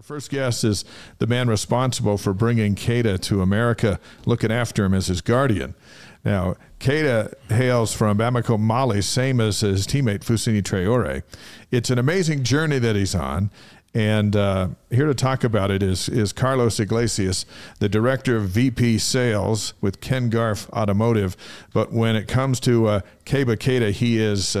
Our first guest is the man responsible for bringing Keita to America, looking after him as his guardian. Now, Keita hails from Bamako, Mali, same as his teammate Fousseyni Traoré. It's an amazing journey that he's on, and here to talk about it is Carlos Iglesias, the Director of VP Sales with Ken Garff Automotive. But when it comes to Keba Keita, he is...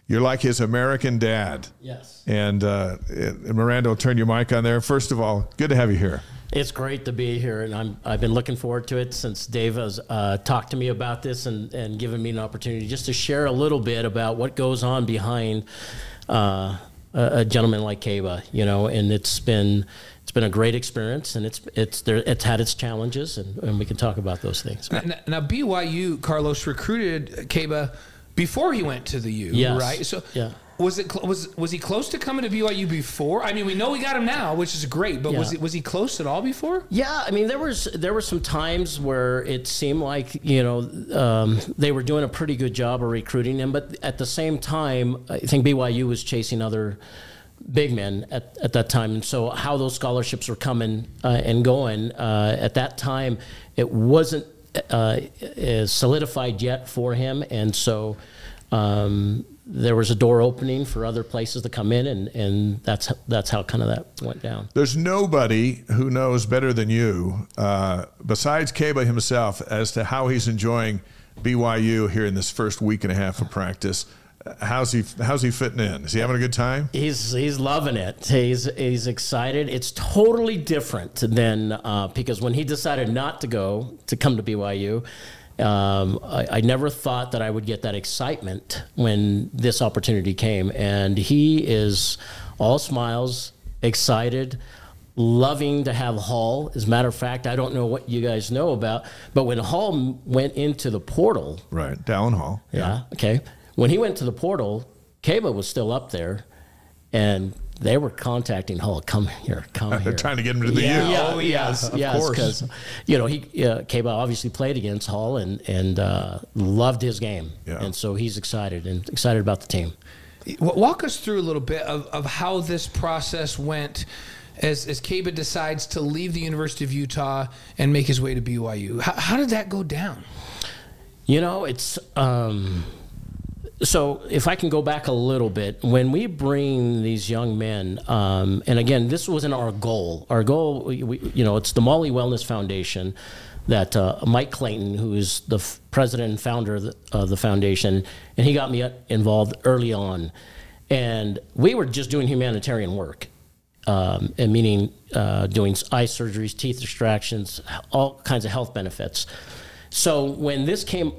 you're like his American dad. Yes. And Miranda will turn your mic on there. First of all, good to have you here. It's great to be here, and I've been looking forward to it since Dave has talked to me about this and given me an opportunity just to share a little bit about what goes on behind a gentleman like Keba, you know. And it's been a great experience, and it's had its challenges, and we can talk about those things. Now BYU, Carlos, recruited Keba before he went to the U, yes. right? So yeah. Was he close to coming to BYU before? I mean, we know we got him now, which is great, but yeah. was he close at all before? Yeah, I mean, there were some times where it seemed like, you know, they were doing a pretty good job of recruiting him, but at the same time, I think BYU was chasing other big men at that time, and so how those scholarships were coming and going at that time, it wasn't solidified yet for him, and so there was a door opening for other places to come in, and that's how kind of that went down. There's nobody who knows better than you, besides Keba himself, as to how he's enjoying BYU here in this first week and a half of practice. How's he fitting in? Is he having a good time? He's loving it. He's excited. It's totally different than because when he decided not to come to BYU, I never thought that I would get that excitement when this opportunity came, and he is all smiles, excited, loving to have Hall. As a matter of fact, I don't know what you guys know about, but when Hall went into the portal, right, Dallin Hall, yeah, okay. When he went to the portal, Keba was still up there, and they were contacting Hall. Come here, come here. They're trying to get him to the U. Yeah, oh, yes, yes, because you know Keba obviously played against Hall and loved his game, yeah. And so he's excited about the team. Walk us through a little bit of how this process went as Keba decides to leave the University of Utah and make his way to BYU. How did that go down? You know, it's. So if I can go back a little bit, when we bring these young men, and again, this wasn't our goal. Our goal, you know, it's the Mali Wellness Foundation that Mike Clayton, who is the president and founder of the foundation, and he got me involved early on. And we were just doing humanitarian work, and meaning doing eye surgeries, teeth extractions, all kinds of health benefits. So when this came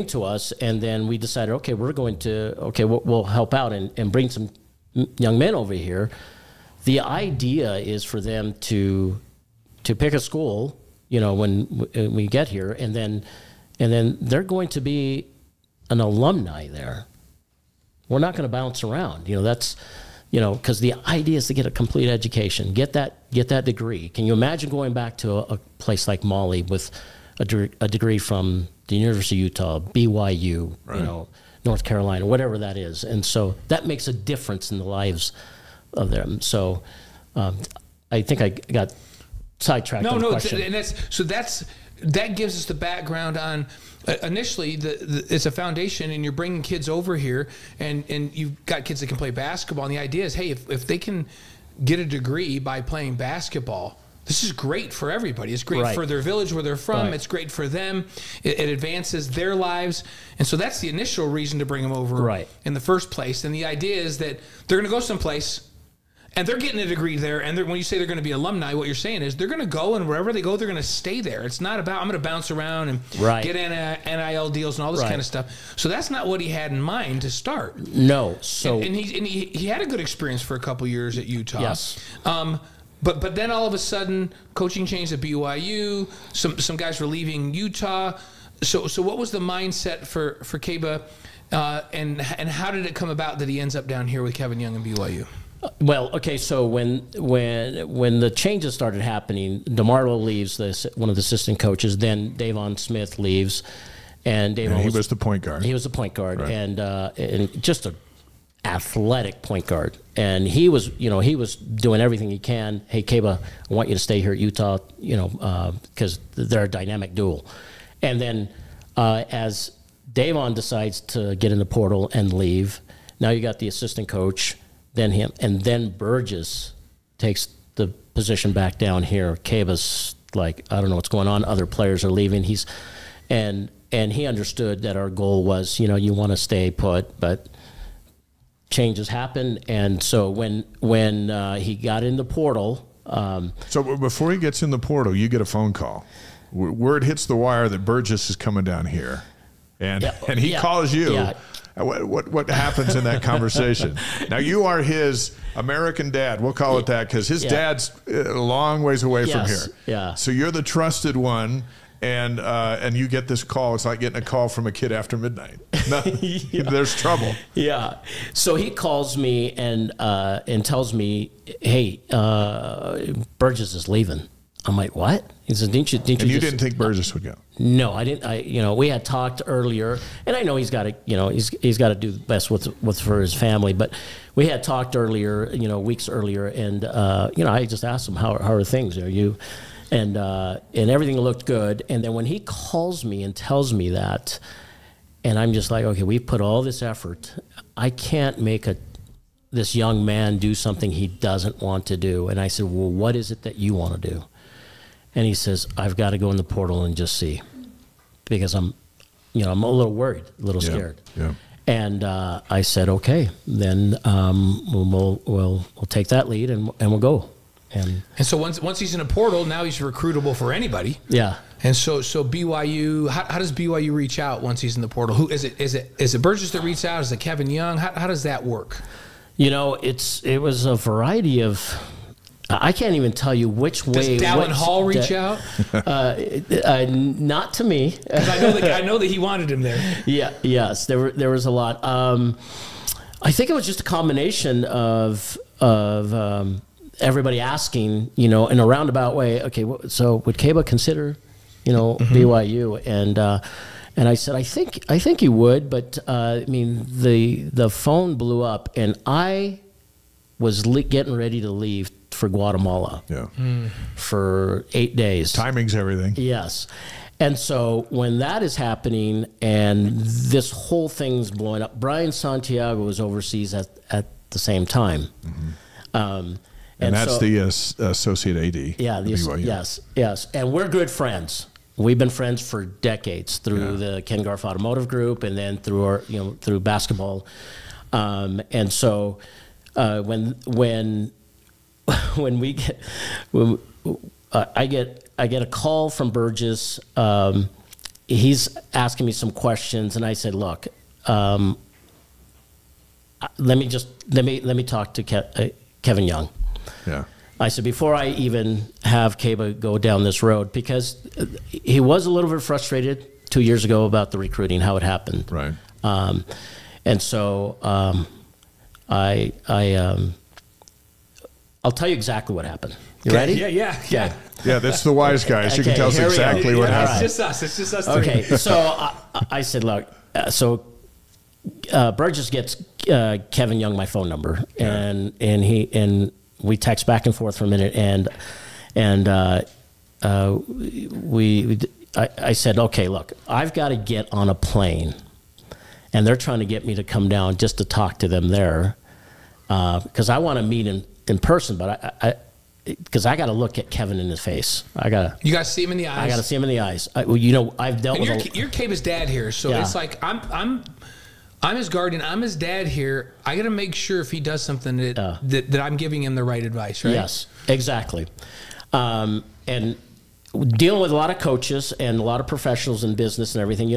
to us, and then we decided, okay, we'll help out and bring some young men over here. The idea is for them to pick a school, you know, when we get here, and then they're going to be an alumni there. We're not going to bounce around, you know. That's, you know, because the idea is to get a complete education, get that degree. Can you imagine going back to a place like Mali with a degree from the University of Utah, BYU, right, you know, North Carolina, whatever that is, and so that makes a difference in the lives of them. So I think I got sidetracked. No, on the no, question. and that gives us the background on. Initially, it's a foundation, and you're bringing kids over here, and you've got kids that can play basketball. And the idea is, hey, if they can get a degree by playing basketball, this is great for everybody. It's great for their village where they're from. Right. It's great for them. It advances their lives. And so that's the initial reason to bring them over in the first place. And the idea is that they're going to go someplace, and they're getting a degree there. And when you say they're going to be alumni, what you're saying is they're going to go, and wherever they go, they're going to stay there. It's not about, I'm going to bounce around and get NIL deals and all this kind of stuff. So that's not what he had in mind to start. No. So and he had a good experience for a couple years at Utah. Yes. But then all of a sudden, coaching changed at BYU. Some guys were leaving Utah. So what was the mindset for Keba, and how did it come about that he ends up down here with Kevin Young and BYU? Well, okay, so when the changes started happening, DeMarlo leaves, one of the assistant coaches. Then Davon Smith leaves, and Davon was the point guard. He was the point guard, and just a athletic point guard. And he was doing everything he can. Hey, Keba, I want you to stay here at Utah, because they're a dynamic duo. And then as Davon decides to get in the portal and leave, now you got the assistant coach, then him, and then Burgess takes the position back down here. Keba's like, I don't know what's going on. Other players are leaving. And he understood that our goal was, you want to stay put, but changes happen. And so when he got in the portal. So before he gets in the portal, you get a phone call. Word hits the wire that Burgess is coming down here. And he calls you. Yeah. What happens in that conversation? Now, you are his American dad. We'll call it that, because his dad's a long ways away from here. Yeah. So you're the trusted one, and you get this call. It's like getting a call from a kid after midnight. There's trouble. Yeah. So he calls me and tells me, hey, Burgess is leaving. I'm like, what? He says, didn't you didn't think Burgess would go? No, I didn't. We had talked earlier, and I know he's got to, he's got to do the best for his family. But we had talked earlier, weeks earlier, and I just asked him, how are things? Are you? And everything looked good. And then when he calls me and tells me that, and I'm just like, okay, we put all this effort. I can't make this young man do something he doesn't want to do. And I said, well, what is it that you want to do? And he says, I've got to go in the portal and just see, because I'm a little worried, a little scared. Yeah. And I said, okay, then we'll take that lead and we'll go. And so once he's in a portal, now he's recruitable for anybody. Yeah. And so BYU, how does BYU reach out once he's in the portal? Who is it? Is it Burgess that reaches out? Is it Kevin Young? How does that work? It was a variety of. I can't even tell you which way. Does Dallin Hall reach out? Not to me. Because I know that he wanted him there. Yeah. Yes. There was a lot. I think it was just a combination of everybody asking, in a roundabout way. Okay, so would Keba consider, BYU? And I said, I think he would, but the phone blew up, and I was getting ready to leave for Guatemala for 8 days. Timing's everything. Yes. And so when that is happening and this whole thing's blowing up, Brian Santiago was overseas at the same time. Mm-hmm. And that's the associate AD. Yeah. Yes. And we're good friends. We've been friends for decades through the Ken Garff Automotive Group, and then through our, through basketball. And so when I get a call from Burgess, he's asking me some questions, and I said, look, let me talk to Kevin Young. Yeah. I said, before I even have Keba go down this road, because he was a little bit frustrated 2 years ago about the recruiting, how it happened. Right. And so I'll tell you exactly what happened. You ready? Yeah. Yeah, that's the wise guys. You can tell us exactly what happened. It's just us. Okay, so I said, look, Burgess gets Kevin Young my phone number, and we text back and forth for a minute, and I said, okay, look, I've got to get on a plane, and they're trying to get me to come down just to talk to them there, because I want to meet in person, but because I got to look at Kevin in his face. You got to see him in the eyes. I got to see him in the eyes. I've dealt with. You're Keba's dad here, so it's like I'm his guardian. I'm his dad here. I got to make sure if he does something that I'm giving him the right advice, right? Yes, exactly. And dealing with a lot of coaches and a lot of professionals in business and everything,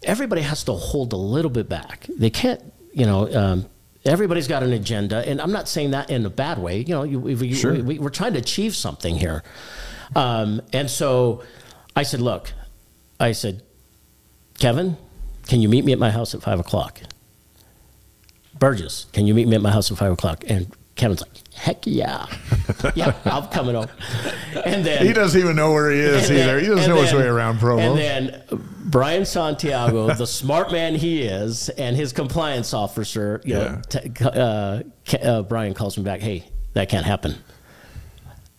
everybody has to hold a little bit back. They can't, everybody's got an agenda, and I'm not saying that in a bad way. Sure. We're trying to achieve something here. And so I said, look, Kevin, can you meet me at my house at 5 o'clock? Burgess, can you meet me at my house at 5 o'clock? And Kevin's like, heck yeah. Yeah, I'm coming over. And then he doesn't even know where he is either. He doesn't know his way around Provo. And then Brian Santiago, the smart man he is, and his compliance officer, Brian calls me back, hey, that can't happen.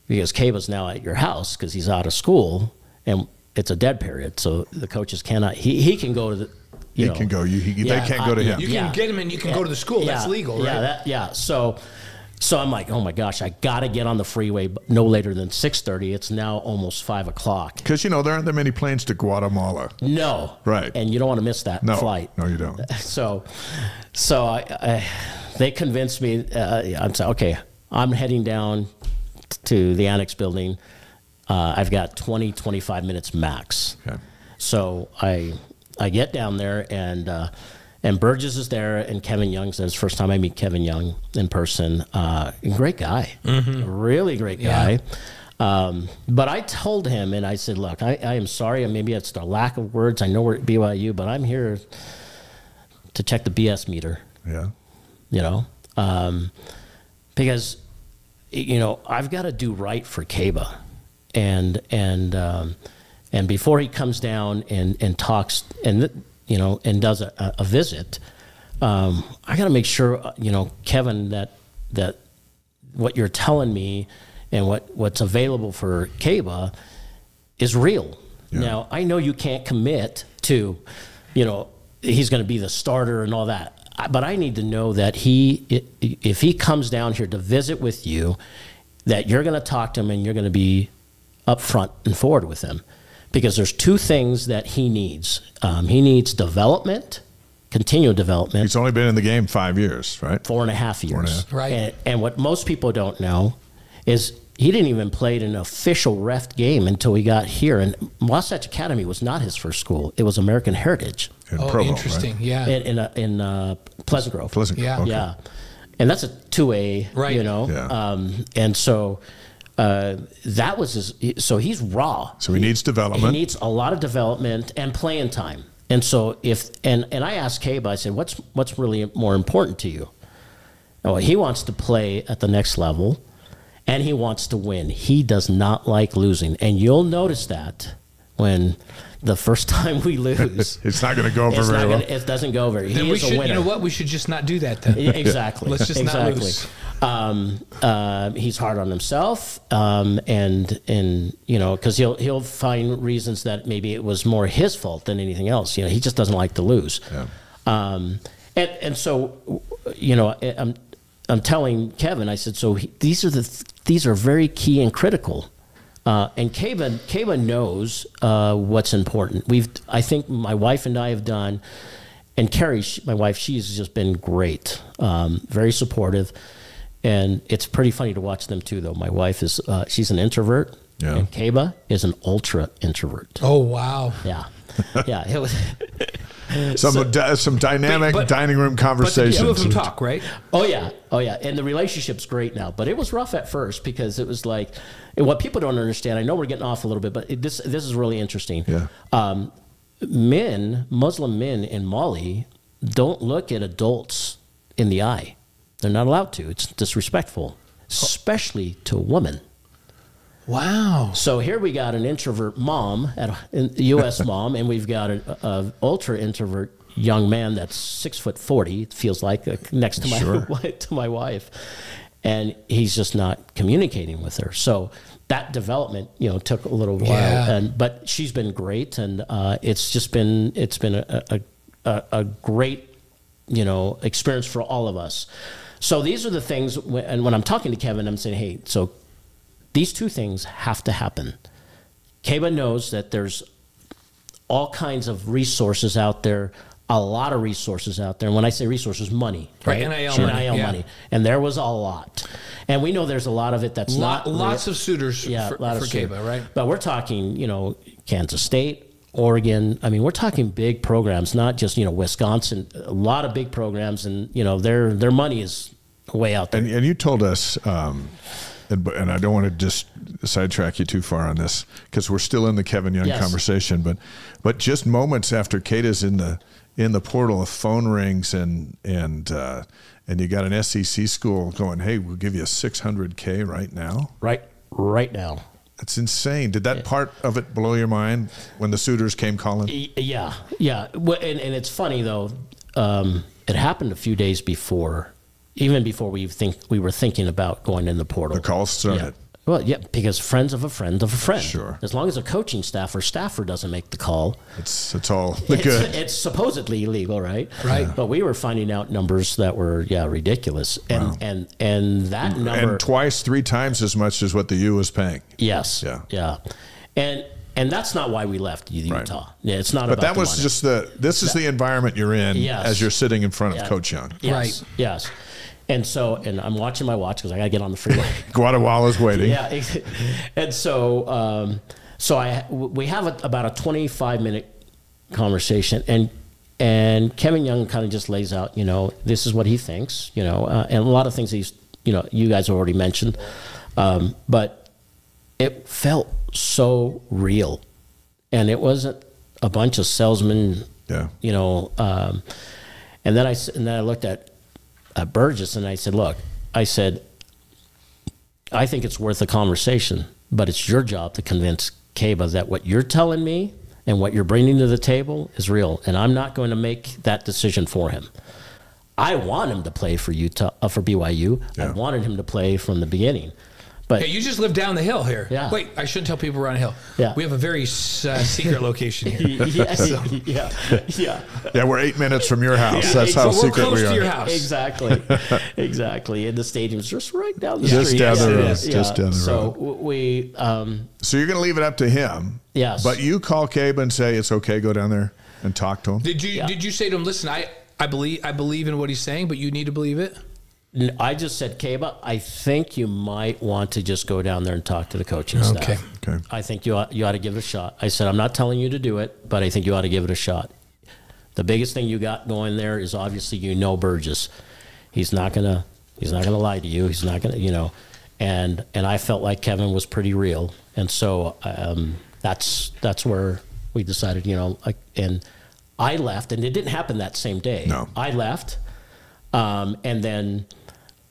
Because Keba's now at your house because he's out of school, and it's a dead period. So the coaches cannot, he can go to the, they can't go to him. You can get him and you can go to the school. That's legal, right? So I'm like, oh my gosh, I got to get on the freeway no later than 6:30. It's now almost 5 o'clock. Because, there aren't that many planes to Guatemala. No. Right. And you don't want to miss that flight. No, you don't. So they convinced me, I'm saying, okay, I'm heading down to the annex building. I've got 25 minutes max. Okay. So I get down there, and Burgess is there, and Kevin Young's there. It's the first time I meet Kevin Young in person. Great guy, really great guy. But I told him, and I said, look, I am sorry, and maybe it's the lack of words. I know we're at BYU, but I'm here to check the BS meter. Yeah. Because, I've got to do right for Keba. And before he comes down and talks and does a visit, I got to make sure, Kevin, that what you're telling me and what's available for Keba is real. Yeah. Now, I know you can't commit to, he's going to be the starter and all that, but I need to know that if he comes down here to visit with you, that you're going to talk to him and you're going to be up front and forward with him. Because there's two things that he needs. He needs development, continual development. He's only been in the game 5 years, right? 4.5 years. Right. And what most people don't know is he didn't even play in an official ref game until he got here. And Wasatch Academy was not his first school. It was American Heritage. In Provo, interesting. Right? Yeah. In Pleasant Grove. Pleasant Grove. Yeah. Okay. Yeah. And that's a 2A, right. Yeah. And so that was so he's raw. So he needs development. He needs a lot of development and playing time. And so and I asked Keba, I said, what's really more important to you? Oh, he wants to play at the next level, and he wants to win. He does not like losing. And you'll notice that when the first time we lose. It's not going to go over very well. It doesn't go very well. Then he is a winner. You know what? We should just not do that then. Exactly. Let's just not lose. He's hard on himself, and because he'll find reasons that maybe it was more his fault than anything else. He just doesn't like to lose. Yeah. And so, I'm telling Kevin, I said, so these are very key and critical. And Keba knows what's important. I think my wife and I have done, and Carrie, my wife, she's just been great, very supportive. And it's pretty funny to watch them too, though. My wife is, she's an introvert, and Keba is an ultra introvert. Oh, wow. Yeah. Yeah. It was some dynamic dining room conversations. But the two of them talk, right? Oh yeah. And the relationship's great now, but it was rough at first because it was like, what people don't understand. I know we're getting off a little bit, but this is really interesting. Yeah. Muslim men in Mali don't look at adults in the eye. They're not allowed to. It's disrespectful, especially to a woman. Wow. So here we got an introvert mom, a U.S. mom, and we've got an ultra introvert young man that's 6'40", it feels like, next to my wife, and he's just not communicating with her. So that development, took a little while, but she's been great, and it's been a great, experience for all of us. So these are the things, and when I'm talking to Kevin, I'm saying, hey, so these two things have to happen. Keba knows that there's all kinds of resources out there, a lot of resources out there. And when I say resources, money. Right, NIL money. And there was a lot. And we know there's a lot of it that's not. Lots of suitors for Keba, right? But we're talking, Kansas State, Oregon. I mean, we're talking big programs, not just, Wisconsin. A lot of big programs, and, their money is way out there. And you told us... And I don't want to just sidetrack you too far on this because we're still in the Kevin Young conversation. But just moments after Keita's in the portal, a phone rings and you got an SEC school going, hey, we'll give you a $600K right now. Right now. That's insane. Did that part of it blow your mind when the suitors came calling? Yeah. Well, and it's funny though. It happened a few days before, even before we were thinking about going in the portal. The calls started. Yeah. Well, yeah, because friends of a friend of a friend. Sure. As long as a coaching staff or staffer doesn't make the call, it's all good. It's supposedly illegal, right? Right. But we were finding out numbers that were ridiculous, and that number and twice, 3 times as much as what the U was paying. Yes. Yeah. And that's not why we left Utah. Right. Yeah, it's not. But about that the was money. just this is the environment you're in as you're sitting in front of Coach Young. Yes. Right. Yes. And I'm watching my watch because I got to get on the freeway. Guatemala's waiting. Yeah. And so we have about a 25-minute conversation, and Kevin Young kind of just lays out, this is what he thinks, and a lot of things you guys already mentioned, but it felt so real, and it wasn't a bunch of salesmen, and then I looked at Burgess and I said, look, I think it's worth a conversation, but it's your job to convince Keba that what you're telling me and what you're bringing to the table is real, and I'm not going to make that decision for him. I want him to play for for BYU. I wanted him to play from the beginning. But hey, you just live down the hill here. Yeah. Wait, I shouldn't tell people we're on a hill. Yeah. We have a very secret location here. Yeah, we're 8 minutes from your house. Yeah. That's how So we're secret close we are. to your house. Exactly. And the stadium's just right down the Just street. down the road. Yeah. Just down the So road. we. So you're going to leave it up to him. Yes. But you call Keba and say it's okay. Go down there and talk to him. Did you say to him, listen, I believe in what he's saying, but you need to believe it? I just said, Keba, I think you might want to just go down there and talk to the coaching staff. Okay. I think you ought to give it a shot. I said, I'm not telling you to do it, but I think you ought to give it a shot. The biggest thing you got going there is obviously Burgess. He's not gonna lie to you. He's not gonna, and I felt like Kevin was pretty real, and so that's where we decided, and I left, and it didn't happen that same day. No. I left, and then.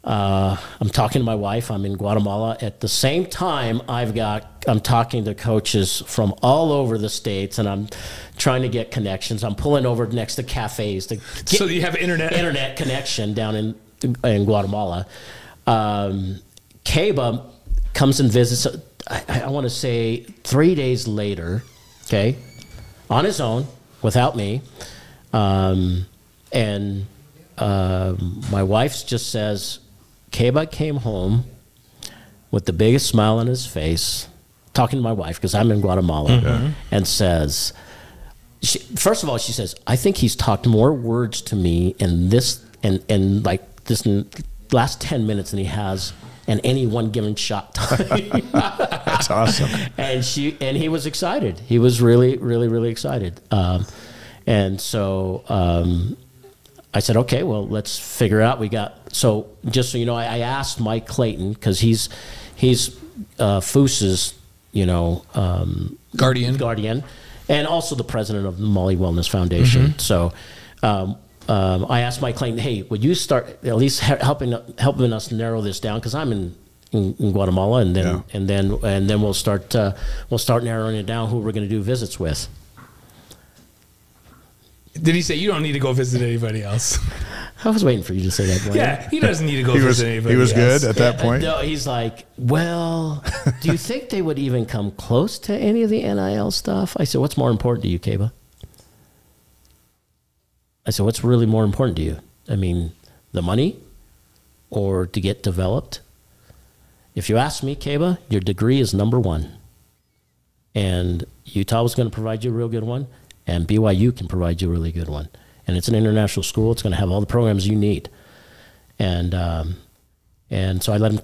I'm talking to my wife. I'm in Guatemala. At the same time, I'm talking to coaches from all over the states, and I'm trying to get connections. I'm pulling over next to cafes to get so you have internet connection down in Guatemala. Keba comes and visits. I want to say 3 days later. Okay, on his own, without me, and my wife just says. Keba came home with the biggest smile on his face, talking to my wife, because I'm in Guatemala, and says, first of all, she says, I think he's talked more words to me in this last 10 minutes than he has in any one given shot time. That's awesome. And he was excited. He was really, really, really excited. And so I said, okay, well, let's figure out. So just so you know, I asked Mike Clayton, because he's Foos's, guardian, and also the president of the Molly Wellness Foundation. So I asked Mike Clayton, hey, would you start at least helping us narrow this down? Because I'm in Guatemala, and then we'll start narrowing it down who we're going to do visits with. Did he say you don't need to go visit anybody else? I was waiting for you to say that, Blaine. Yeah, he doesn't need to go visit anybody else. He was good at that point? No, he's like, well, do you think they would even come close to any of the NIL stuff? I said, what's more important to you, Keba? I said, what's really more important to you? I mean, the money or to get developed? If you ask me, Keba, your degree is number one. And Utah was going to provide you a real good one. And BYU can provide you a really good one. And it's an international school. It's going to have all the programs you need. And so I let him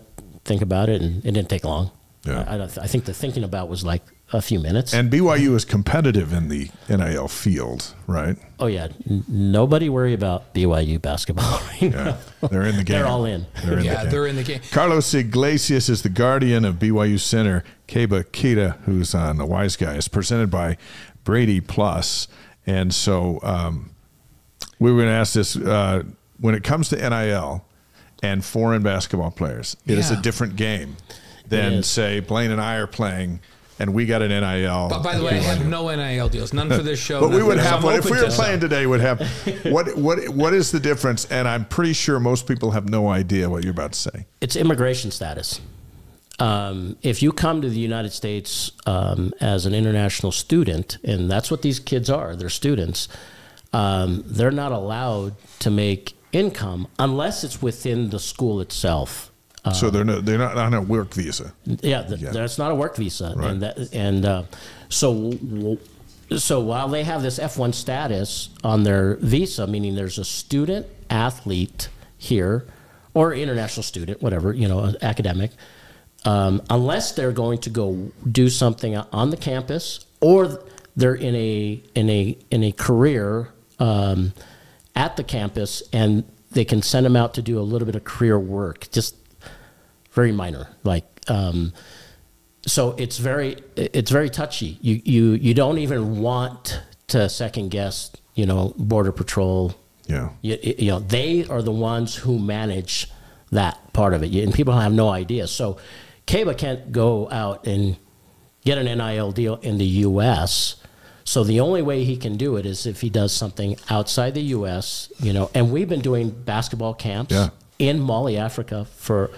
think about it, and it didn't take long. Yeah. I think the thinking about was like a few minutes. And BYU is competitive in the NIL field, right? Oh, yeah. Nobody worry about BYU basketball right now. They're in the game. They're all in. They're in the game. Carlos Iglesias is the guardian of BYU center Keba Keita, who's on the Wise Guys, presented by Brady Plus. And so we were going to ask this, when it comes to NIL and foreign basketball players, it is a different game than, say, Blaine and I are playing, and we got an NIL. But by the way, I have no NIL deals, none for this show. But we would have one if we were playing today. Would have what is the difference? And I'm pretty sure most people have no idea what you're about to say. It's immigration status. If you come to the United States as an international student, and that's what these kids are, they're students, they're not allowed to make income unless it's within the school itself. So they're not on a work visa. Yeah, that's not a work visa, right. So while they have this F1 status on their visa, meaning there's a student athlete here, or international student, whatever, academic, unless they're going to go do something on the campus, or they're in a career at the campus, and they can send them out to do a little bit of career work, just very minor, so it's very touchy. You don't even want to second guess, Border Patrol. Yeah. They are the ones who manage that part of it, and people have no idea. So Keba can't go out and get an NIL deal in the U.S. So the only way he can do it is if he does something outside the U.S. And we've been doing basketball camps in Mali, Africa, for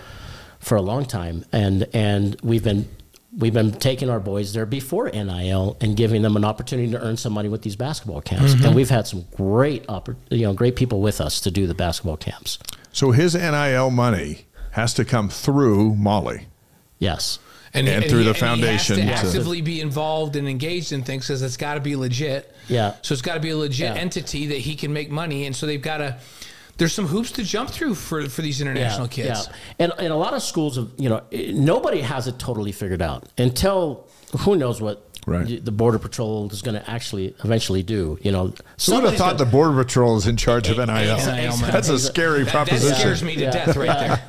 a long time, and we've been taking our boys there before NIL and giving them an opportunity to earn some money with these basketball camps. And we've had some great people with us to do the basketball camps. So his NIL money has to come through Mali. Yes. And through the foundation. He has to actively be involved and engaged in things, because it's got to be legit. Yeah. So it's got to be a legit entity that he can make money. And so they've got to, there's some hoops to jump through for these international kids. Yeah. And a lot of schools, nobody has it totally figured out until who knows what the Border Patrol is going to actually eventually do. So who would have thought the Border Patrol is in charge of NIL? That's a scary proposition. That scares me to death right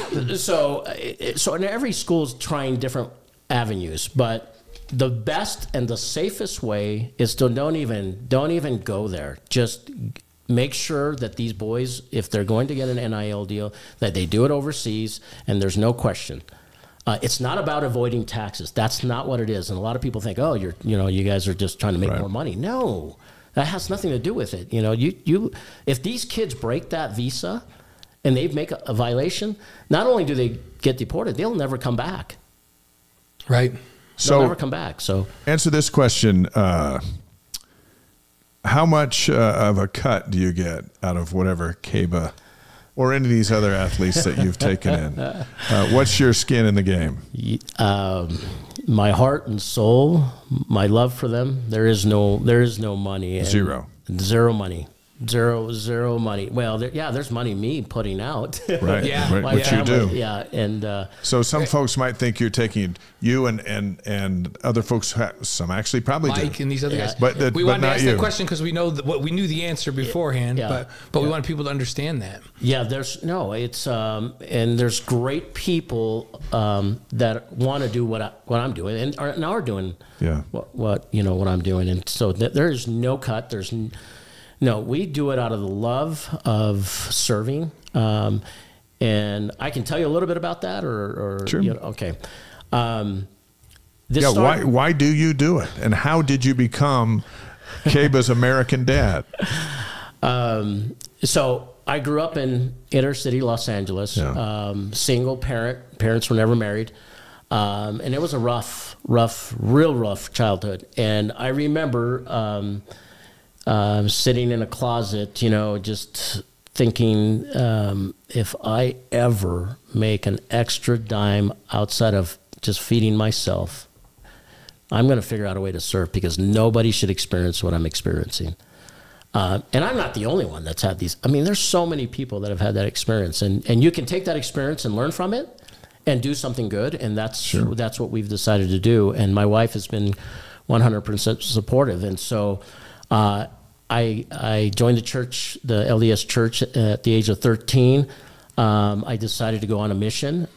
there. So in every school is trying different avenues, but the best and the safest way is to don't even go there. Just make sure that these boys, if they're going to get an NIL deal, that they do it overseas, and there's no question. It's not about avoiding taxes. That's not what it is. And a lot of people think, oh, you guys are just trying to make more money. No, that has nothing to do with it. If these kids break that visa and they make a violation, not only do they get deported, they'll never come back. Right. They'll never come back. So answer this question. How much of a cut do you get out of whatever Keba or any of these other athletes that you've taken in? What's your skin in the game? My heart and soul, my love for them. There is no money. Zero money. Zero money. Well, there's money me putting out. Right. Which you do. Yeah. And so some folks might think you're taking you and other folks. Some actually probably Mike do. And these other guys. But we wanted to ask you. that question because we know we knew the answer beforehand. But we want people to understand that. Yeah. And there's great people that want to do what I'm doing and are doing. Yeah. What I'm doing, and so there's no cut. No, we do it out of the love of serving, and I can tell you a little bit about that, or sure. Okay. Why do you do it, and how did you become Keba's American dad? So I grew up in inner city Los Angeles, single parent. Parents were never married, and it was a real rough childhood. And I remember sitting in a closet, just thinking, if I ever make an extra dime outside of just feeding myself, I'm going to figure out a way to serve, because nobody should experience what I'm experiencing. And I'm not the only one that's had these. I mean, there's so many people that have had that experience, and you can take that experience and learn from it, and do something good. And that's what we've decided to do. And my wife has been 100% supportive. And so I joined the church, the LDS church, at the age of 13. I decided to go on a mission.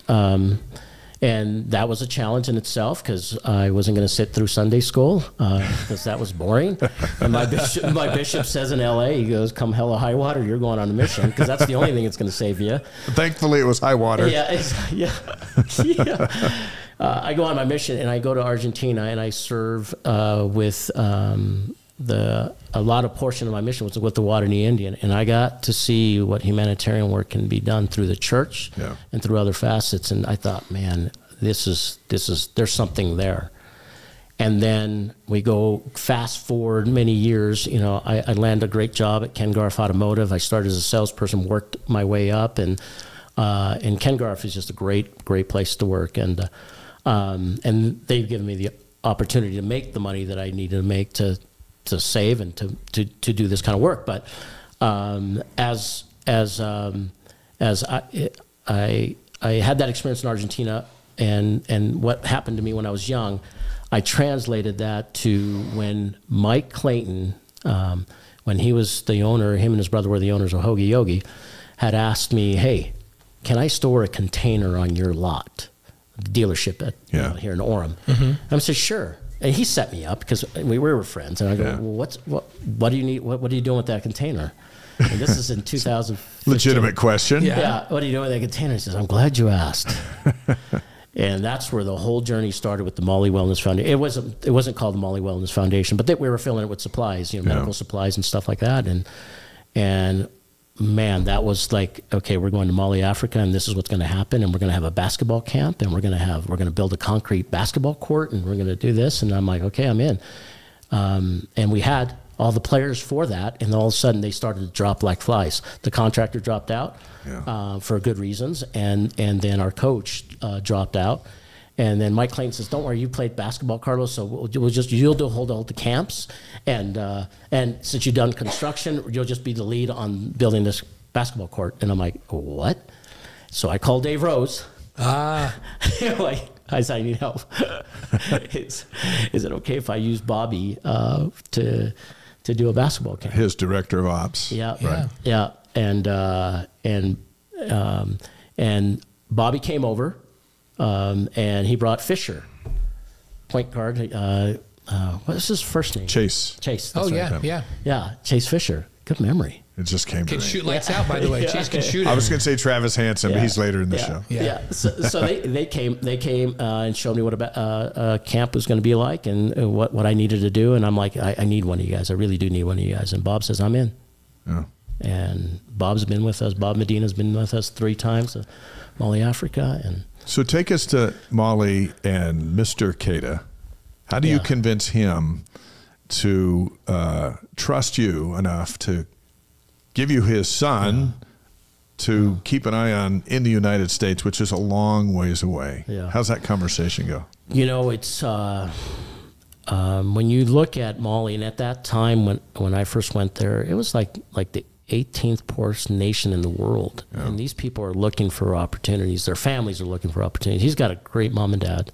And that was a challenge in itself because I wasn't going to sit through Sunday school because that was boring. And my bishop says in L.A., he goes, come hell or high water, you're going on a mission because that's the only thing that's going to save you. Thankfully, it was high water. Yeah. I go on my mission and I go to Argentina and I serve with a lot of portion of my mission was with the Guarani Indian, and I got to see what humanitarian work can be done through the church and through other facets. And I thought, man, there's something there. And then we go fast forward many years. You know, I land a great job at Ken Garff Automotive. I started as a salesperson, worked my way up, and Ken Garff is just a great place to work. And they've given me the opportunity to make the money that I needed to make to save and to do this kind of work. But as I had that experience in Argentina, and what happened to me when I was young, I translated that to when Mike Clayton, when he was the owner, him and his brother were the owners of Hoagie Yogi, had asked me, hey, can I store a container on your lot, dealership at, here in Orem? And I said, sure. And he set me up because we were friends. And I go, well, what do you need? What are you doing with that container? And this is in 2015. Legitimate question. Yeah. What are you doing with that container? He says, I'm glad you asked. And that's where the whole journey started with the Molly Wellness Foundation. It wasn't called the Molly Wellness Foundation, but we were filling it with supplies, medical supplies and stuff like that. And man, that was like, okay, we're going to Mali, Africa, and this is what's going to happen. And we're going to have a basketball camp, and we're going to build a concrete basketball court, and we're going to do this. And I'm like, okay, I'm in. And we had all the players for that, and all of a sudden they started to drop like flies. The contractor dropped out for good reasons, and then our coach dropped out. And then Mike Clayton says, don't worry, you played basketball, Carlos, so you'll hold all the camps. And since you've done construction, you'll just be the lead on building this basketball court. And I'm like, what? So I called Dave Rose. I said, I need help. Is it okay if I use Bobby to do a basketball camp? His director of ops. Yeah. Right. Yeah. And Bobby came over. And he brought Fisher, point guard. What's his first name? Chase. Oh, yeah. Chase Fisher. Good memory. It just came to me. Can shoot lights out, by the way. Chase can shoot it. I was going to say Travis Hansen, but he's later in the show. Yeah. So they came and showed me what a camp was going to be like and what I needed to do. And I'm like, I need one of you guys. I really do need one of you guys. And Bob says, I'm in. Yeah. And Bob's been with us. Bob Medina's been with us 3 times. Mali, Africa, and so take us to Mali and Mr. Keita. How do you convince him to trust you enough to give you his son to keep an eye on in the United States, which is a long ways away? Yeah. How's that conversation go? It's when you look at Mali, and at that time when I first went there, it was like the 18th poorest nation in the world. Yeah. And these people are looking for opportunities. Their families are looking for opportunities. He's got a great mom and dad.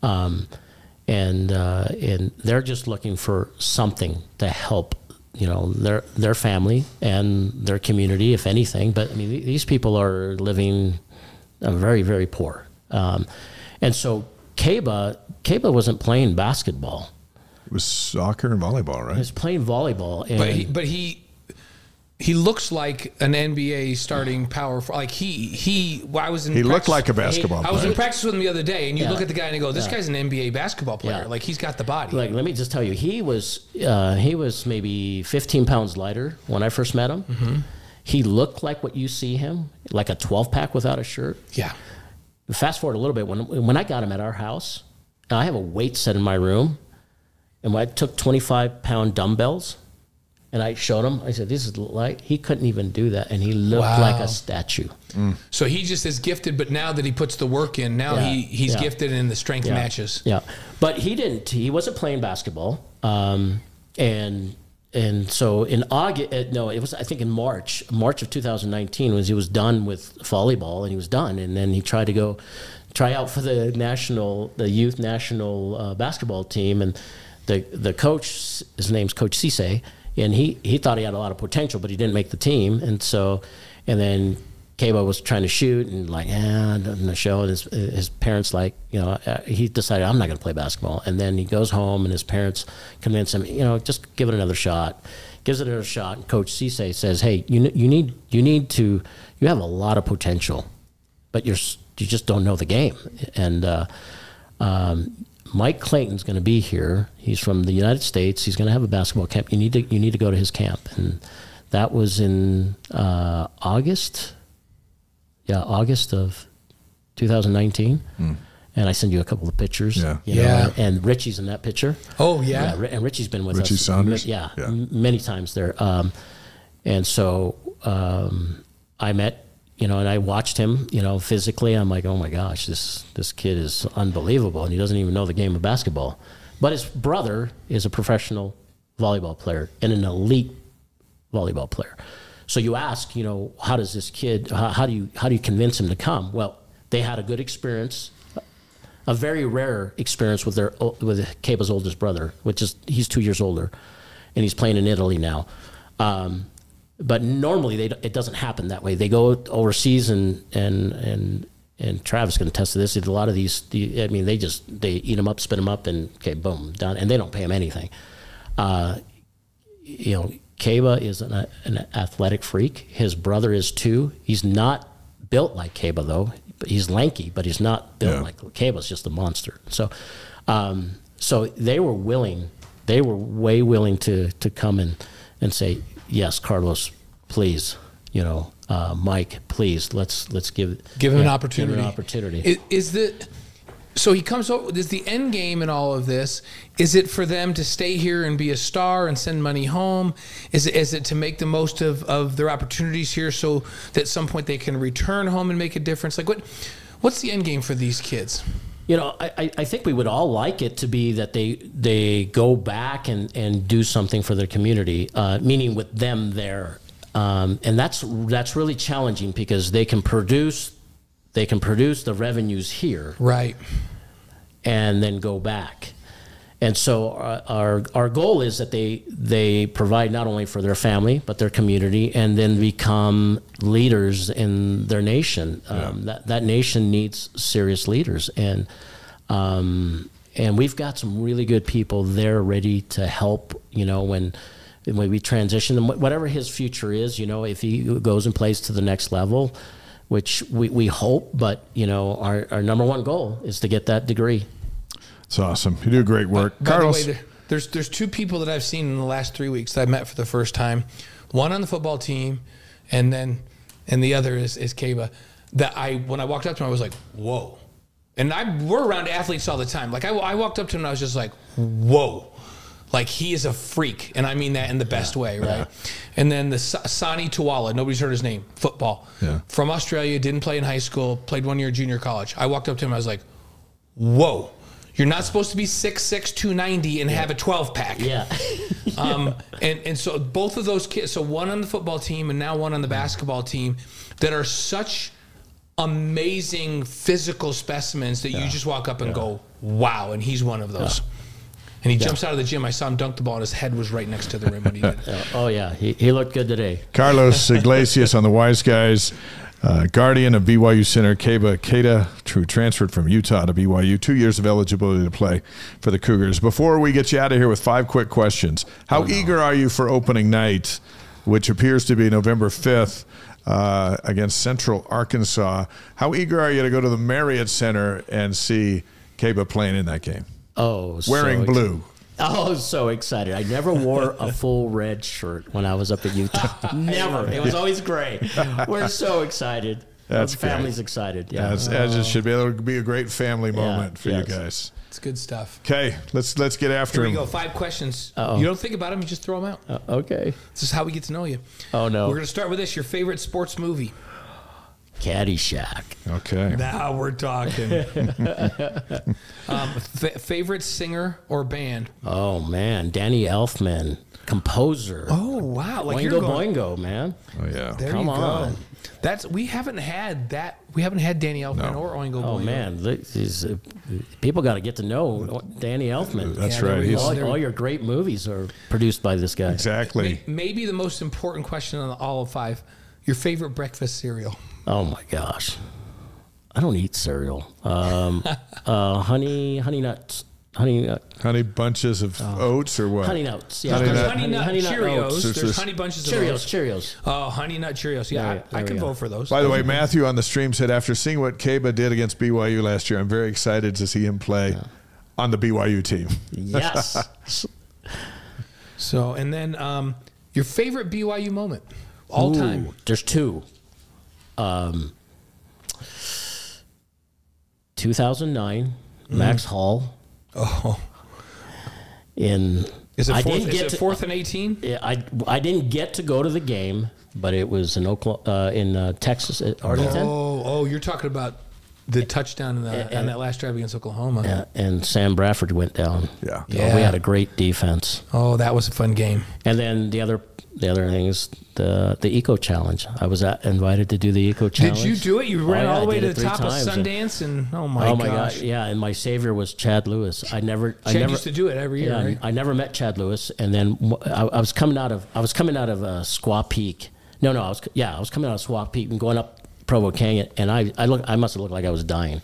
And they're just looking for something to help, their family and their community, if anything. But I mean, these people are living very, very poor. And so Keba wasn't playing basketball. It was soccer and volleyball, right? He was playing volleyball. And but he looks like an NBA starting power. Like he looked like a basketball player. I was in practice with him the other day, and you look at the guy and you go, "This guy's an NBA basketball player. Yeah. Like he's got the body." Like, let me just tell you, he was maybe 15 pounds lighter when I first met him. Mm-hmm. He looked like what you see him, like a 12-pack without a shirt. Yeah. Fast forward a little bit. When I got him at our house, I have a weight set in my room, and when I took 25-pound dumbbells. And I showed him, I said, this is light. He couldn't even do that. And he looked like a statue. Mm. So he just is gifted, but now that he puts the work in, now he's gifted and the strength matches. Yeah. But he wasn't playing basketball. And and so in August, no, it was, I think in March of 2019 was he was done with volleyball, and he was done. And then he tried to try out for the youth national basketball team. And the coach, his name's Coach Cisse, and he thought he had a lot of potential, but he didn't make the team. And then Keba was trying to shoot and like, doesn't show. And his parents he decided, I'm not going to play basketball. And then he goes home and his parents convince him, just give it another shot. Gives it another shot. And Coach Cisse says, hey, you have a lot of potential, but you just don't know the game. And Mike Clayton's going to be here. He's from the United States. He's going to have a basketball camp. You need to go to his camp. And that was in August. Yeah, August of 2019. And I send you a couple of pictures. Yeah. And Richie's in that picture. Oh, yeah. And Richie's been with Richie us. Saunders? Yeah, many times there. And so I met, and I watched him, physically. I'm like, oh my gosh, this kid is unbelievable. And he doesn't even know the game of basketball. But his brother is a professional volleyball player and an elite volleyball player. So you ask, how does this kid, how do you convince him to come? Well, they had a good experience, a very rare experience with Keba's oldest brother, which is he's 2 years older, and he's playing in Italy now. But normally it doesn't happen that way. They go overseas, and Travis can attest to this. A lot of these, they eat them up, spit them up, and okay, boom, done, and they don't pay him anything. Keba is an athletic freak. His brother is too. He's not built like Keba, though. He's lanky, but he's not built like Keba's just a monster. So so they were willing. They were way willing to come and say, yes, Carlos, please, Mike, please, let's give him an opportunity. Give him an opportunity. So he comes over. Is the end game in all of this? Is it for them to stay here and be a star and send money home? Is it to make the most of their opportunities here so that at some point they can return home and make a difference? Like what's the end game for these kids? I think we would all like it to be that they go back and do something for their community, meaning with them there, and that's really challenging because they can produce the revenues here, right, and then go back. And so our goal is that they provide not only for their family but their community, and then become leaders in their nation. That nation needs serious leaders, and we've got some really good people there ready to help. When we transition them, whatever his future is, if he goes and plays to the next level, which we hope, but our number one goal is to get that degree. It's awesome. You do great work. Carlos. By the way, there's two people that I've seen in the last 3 weeks that I met for the first time. One on the football team, and the other is Keba. When I walked up to him, I was like, whoa. And we're around athletes all the time. Like I walked up to him and I was just like, whoa. Like he is a freak, and I mean that in the best way, right? Yeah. And then the Sani Tuwala, nobody's heard his name, football. Yeah. From Australia, didn't play in high school, played 1 year junior college. I walked up to him, I was like, whoa. You're not supposed to be 6'6", 290 and have a 12-pack. Yeah. And so both of those kids, so one on the football team and now one on the basketball team, that are such amazing physical specimens that you just walk up and go, wow, and he's one of those. Yeah. And he jumps out of the gym. I saw him dunk the ball, and his head was right next to the rim when he did it. Oh, yeah. He looked good today. Carlos Iglesias on the Wise Guys. Guardian of BYU center Keba Keita, true transferred from Utah to BYU, 2 years of eligibility to play for the Cougars. Before we get you out of here with 5 quick questions, how eager are you for opening night, which appears to be November 5th against Central Arkansas? How eager are you to go to the Marriott Center and see Keba playing in that game? Oh, wearing blue. Oh, so excited. I never wore a full red shirt when I was up at Utah. Never. It was always gray. We're so excited. That's the family's excited. Yeah. As it should be. It'll be a great family moment for you guys. It's good stuff. Okay, let's get after him. Here we go. 5 questions. You don't think about them, you just throw them out. Okay. This is how we get to know you. Oh, no. We're going to start with this. Your favorite sports movie? Caddyshack. Okay. Now we're talking. Favorite singer or band? Oh man, Danny Elfman, composer. Oh wow, like Boingo Boingo, man. Oh yeah. There Come you go. on. We haven't had that. We haven't had Danny Elfman or Oingo Boingo. Oh man, people got to get to know Danny Elfman. That's there right. we He's go. All your great movies are produced by this guy. exactly. Maybe the most important question on all of 5. Your favorite breakfast cereal? Oh my gosh, I don't eat cereal. Honey nuts. Honey bunches of oats or what? Honey nuts. Yeah. Honey There's nut- Honey Nut Honey Nut Cheerios. Oats. There's Honey Bunches of Oats. Cheerios. Oh, Honey Nut Cheerios. Yeah, I can vote for those. By the way, Matthew on the stream said, after seeing what Keba did against BYU last year, I'm very excited to see him play on the BYU team. Yes. So, and then your favorite BYU moment all time? There's 2. 2009, Max Hall. Oh. Is Is it 4th and 18? I didn't get to go to the game, but it was in Texas at Arlington. Oh, you're talking about the touchdown on that last drive against Oklahoma. Yeah, and Sam Bradford went down. Yeah. We had a great defense. Oh, that was a fun game. And then the other thing is the Eco Challenge. I was invited to do the Eco Challenge. Did you do it? You ran all the way to the 3 top of times. Sundance, and oh my gosh. God, yeah. And my savior was Chad Lewis. I never used to do it every year. Yeah, right? I never met Chad Lewis, and then I was coming out of Squaw Peak. I was coming out of Squaw Peak and going up Provo Canyon, and I must have looked like I was dying.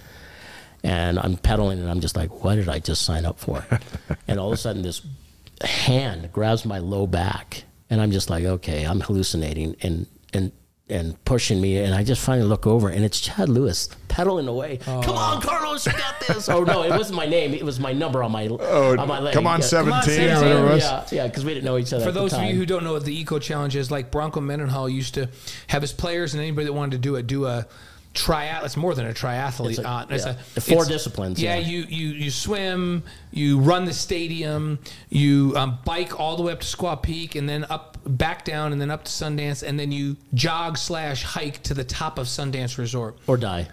And I'm pedaling, and I'm just like, what did I just sign up for? And all of a sudden, this hand grabs my low back, and I'm just like, okay, I'm hallucinating and pushing me. And I just finally look over, and it's Chad Lewis pedaling away. Oh. Come on, Carlos, you got this. Oh no, it wasn't my name; it was my number on my leg. Come on, 17 or whatever it was. Yeah, because we didn't know each other. For those of you who don't know what the Eco Challenge is, like Bronco Mendenhall used to have his players and anybody that wanted to do a triathlon. It's more than a triathlete. It's 4 disciplines. Yeah, you swim, you run the stadium, you bike all the way up to Squaw Peak, and then back down, and then up to Sundance, and then you jog/hike to the top of Sundance Resort. Or die.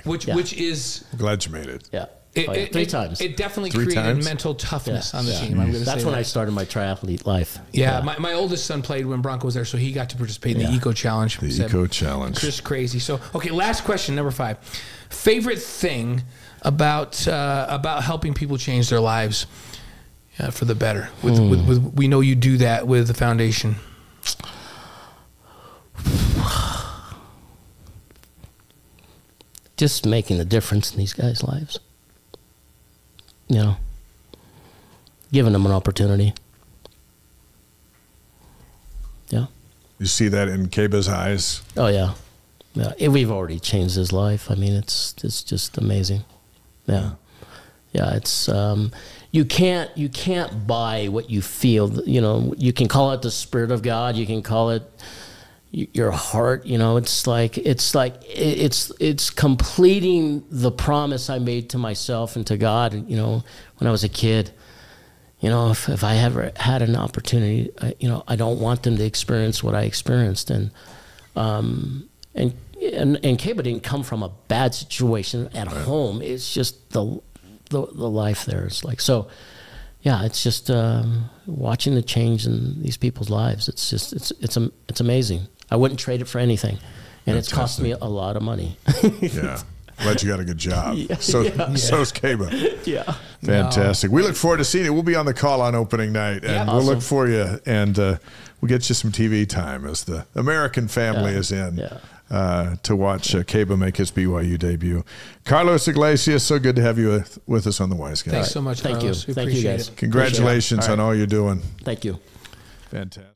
Which is... I'm glad you made it. Yeah. 3 times. It definitely created mental toughness on the team. I'm That's when I started my triathlete life. Yeah, my oldest son played when Bronco was there, so he got to participate in the Eco Challenge. Eco Challenge. Just crazy. So, okay, last question, number 5. Favorite thing about helping people change their lives for the better? With we know you do that with the foundation. Just making a difference in these guys' lives. Giving them an opportunity. Yeah. You see that in Keba's eyes? Oh yeah. We've already changed his life. I mean, it's just amazing. Yeah. It's you can't buy what you feel. You can call it the Spirit of God. You can call it your heart. It's completing the promise I made to myself and to God. When I was a kid. If I ever had an opportunity, I don't want them to experience what I experienced, and Keba didn't come from a bad situation at home. It's just the life there. It's like so. Yeah, it's just watching the change in these people's lives. It's amazing. I wouldn't trade it for anything, and it's cost me a lot of money. Yeah. Glad you got a good job. So's Keba. Yeah. Fantastic. We look forward to seeing it. We'll be on the call on opening night, and we'll look for you, and we'll get you some TV time as the American family is in to watch Keba make his BYU debut. Carlos Iglesias, so good to have you with us on the Wise Guys. Thanks so much, Carlos. Thank you. Thank you, guys. Congratulations on all you're doing. Thank you. Fantastic.